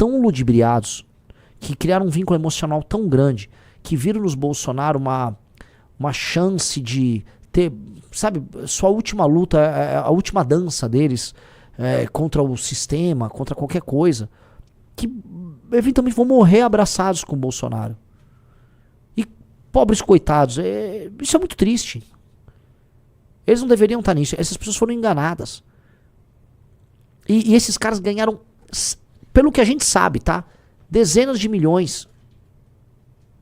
tão ludibriados, que criaram um vínculo emocional tão grande, que viram nos Bolsonaro uma chance de ter, sabe, sua última luta, a última dança deles contra o sistema, contra qualquer coisa, que eventualmente vão morrer abraçados com o Bolsonaro. E pobres coitados, isso é muito triste. Eles não deveriam estar nisso, essas pessoas foram enganadas. E esses caras ganharam, pelo que a gente sabe, tá? Dezenas de milhões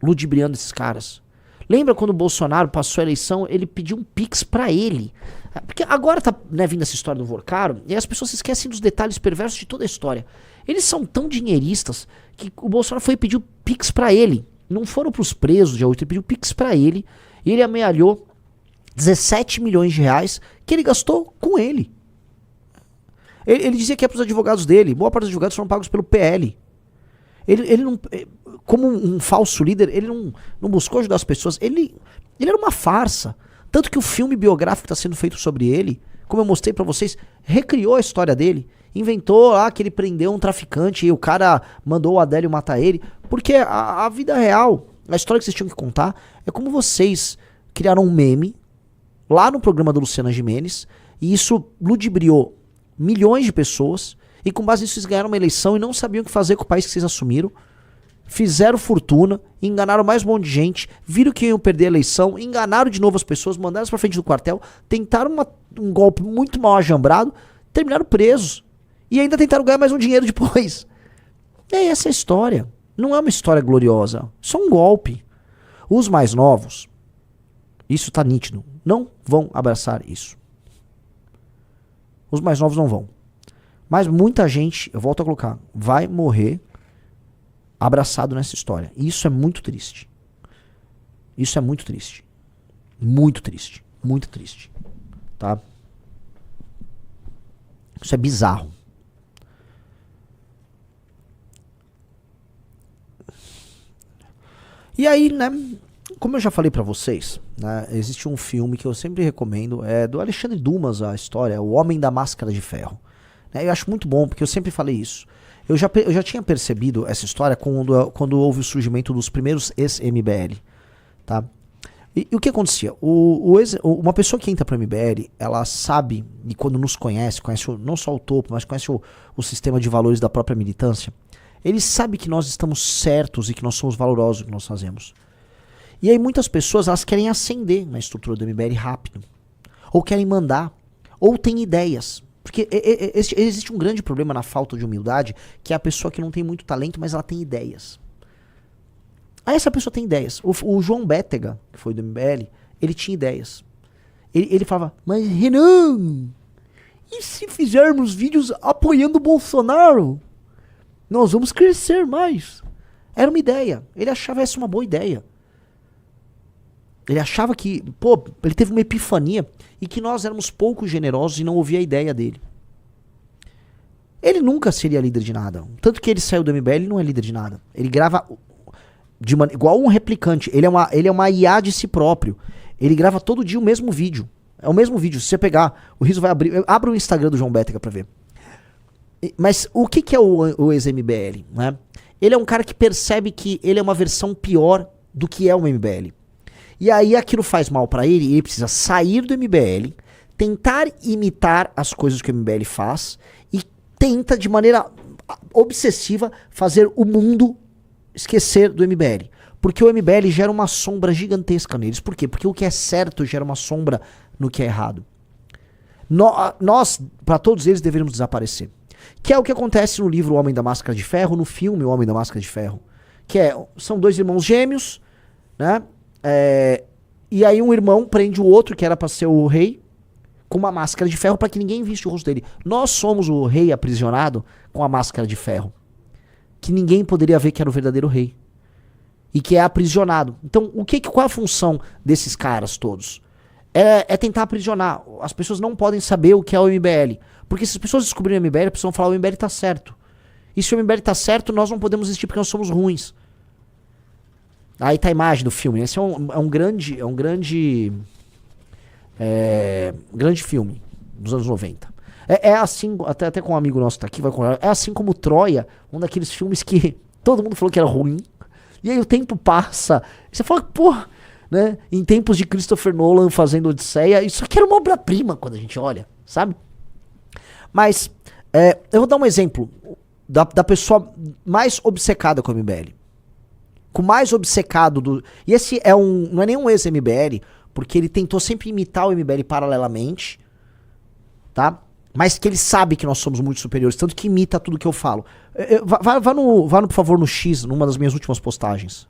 ludibriando esses caras. Lembra quando o Bolsonaro passou a eleição, ele pediu um Pix pra ele. Porque agora tá, né, vindo essa história do Vorcaro, e as pessoas se esquecem dos detalhes perversos de toda a história. Eles são tão dinheiristas que o Bolsonaro foi pedir o Pix pra ele. Não foram pros presos de 8, ele pediu o Pix pra ele. E ele amealhou 17 milhões de reais que ele gastou com ele. Ele dizia que é pros advogados dele. Boa parte dos advogados foram pagos pelo PL. Ele não, como um falso líder, ele não buscou ajudar as pessoas. Ele era uma farsa. Tanto que o filme biográfico que está sendo feito sobre ele, como eu mostrei pra vocês, recriou a história dele. Inventou lá que ele prendeu um traficante e o cara mandou o Adélio matar ele. Porque a vida real, a história que vocês tinham que contar, é como vocês criaram um meme lá no programa da Luciana Gimenez, e isso ludibriou milhões de pessoas, e com base nisso eles ganharam uma eleição e não sabiam o que fazer com o país que vocês assumiram, fizeram fortuna, enganaram mais um monte de gente, viram que iam perder a eleição, enganaram de novo as pessoas, mandaram pra frente do quartel, tentaram um golpe muito mal ajambrado, terminaram presos, e ainda tentaram ganhar mais um dinheiro depois. É essa a história. Não é uma história gloriosa, só um golpe. Os mais novos, isso tá nítido, não vão abraçar isso. Os mais novos não vão. Mas muita gente, eu volto a colocar, vai morrer abraçado nessa história. E isso é muito triste. Isso é muito triste. Muito triste. Muito triste. Tá? Isso é bizarro. E aí, né, como eu já falei pra vocês, né, existe um filme que eu sempre recomendo, é do Alexandre Dumas, a história, O Homem da Máscara de Ferro. Né, eu acho muito bom, porque eu sempre falei isso. Eu já tinha percebido essa história quando houve o surgimento dos primeiros ex-MBL. Tá? E o que acontecia? Uma pessoa que entra para o MBL, ela sabe, e quando nos conhece não só o topo, mas conhece o sistema de valores da própria militância, ele sabe que nós estamos certos e que nós somos valorosos no que nós fazemos. E aí muitas pessoas, elas querem ascender na estrutura do MBL rápido. Ou querem mandar. Ou têm ideias. Porque existe um grande problema na falta de humildade, que é a pessoa que não tem muito talento, mas ela tem ideias. Aí essa pessoa tem ideias. O João Bétega, que foi do MBL, ele tinha ideias. Ele falava, mas Renan, e se fizermos vídeos apoiando o Bolsonaro? Nós vamos crescer mais. Era uma ideia. Ele achava essa uma boa ideia. Ele achava que, ele teve uma epifania e que nós éramos pouco generosos e não ouvia a ideia dele. Ele nunca seria líder de nada. Tanto que ele saiu do MBL, ele não é líder de nada. Ele grava igual um replicante. Ele é uma IA de si próprio. Ele grava todo dia o mesmo vídeo. É o mesmo vídeo. Se você pegar, o Riso vai abrir. Abra o Instagram do João Bétega pra ver. Mas o que é o ex-MBL? Né? Ele é um cara que percebe que ele é uma versão pior do que é o MBL. E aí aquilo faz mal pra ele e ele precisa sair do MBL, tentar imitar as coisas que o MBL faz e tenta de maneira obsessiva fazer o mundo esquecer do MBL. Porque o MBL gera uma sombra gigantesca neles. Por quê? Porque o que é certo gera uma sombra no que é errado. Nós, pra todos eles, deveríamos desaparecer. Que é o que acontece no livro O Homem da Máscara de Ferro, no filme O Homem da Máscara de Ferro. Que são dois irmãos gêmeos, né? E aí um irmão prende o outro, que era pra ser o rei, com uma máscara de ferro pra que ninguém visse o rosto dele. Nós somos o rei aprisionado com a máscara de ferro. Que ninguém poderia ver que era o verdadeiro rei. E que é aprisionado. Então, qual é a função desses caras todos? É tentar aprisionar. As pessoas não podem saber o que é o MBL. Porque se as pessoas descobrirem o MBL, as pessoas vão falar o MBL tá certo. E se o MBL tá certo, nós não podemos existir porque nós somos ruins. Aí tá a imagem do filme. Esse é um grande filme dos anos 90. É assim, até com um amigo nosso que tá aqui, é assim como Troia, um daqueles filmes que todo mundo falou que era ruim, e aí o tempo passa, e você fala, porra, né? Em tempos de Christopher Nolan fazendo Odisseia, isso aqui era uma obra-prima quando a gente olha, sabe? Mas, eu vou dar um exemplo da pessoa mais obcecada com o MBL. Com o mais obcecado do... E esse não é nenhum ex-MBL, porque ele tentou sempre imitar o MBL paralelamente, tá? Mas que ele sabe que nós somos muito superiores, tanto que imita tudo que eu falo. Vá, por favor, no X, numa das minhas últimas postagens.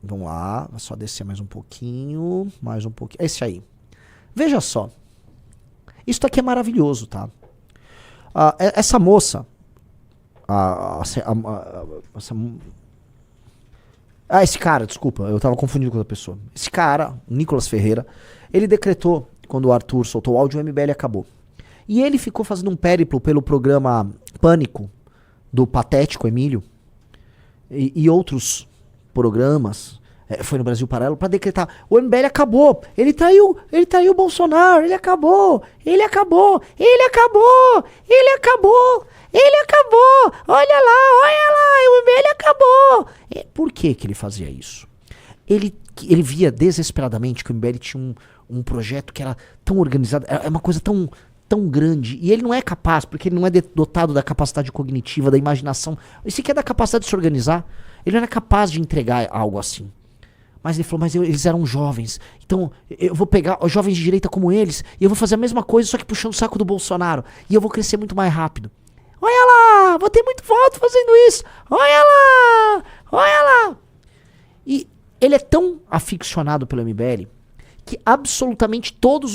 Vamos lá, vou só descer mais um pouquinho, Esse aí. Veja só. Isso aqui é maravilhoso, tá? Essa moça... esse cara, desculpa, eu tava confundindo com outra pessoa. Esse cara, Nicolas Ferreira, ele decretou, quando o Arthur soltou o áudio, o MBL acabou. E ele ficou fazendo um périplo pelo programa Pânico, do Patético Emílio, e outros programas, foi no Brasil Paralelo, pra decretar, o MBL acabou, ele traiu o Bolsonaro, ele acabou, olha lá, o MBL acabou. Por que ele fazia isso? Ele via desesperadamente que o MBL tinha um projeto que era tão organizado, é uma coisa tão grande, e ele não é capaz, porque ele não é dotado da capacidade cognitiva, da imaginação, e sequer da capacidade de se organizar, ele não era capaz de entregar algo assim. Mas ele falou, eles eram jovens, então eu vou pegar os jovens de direita como eles, e eu vou fazer a mesma coisa, só que puxando o saco do Bolsonaro, e eu vou crescer muito mais rápido. Olha lá, vou ter muito voto fazendo isso, olha lá. E ele é tão aficionado pelo MBL, que absolutamente todos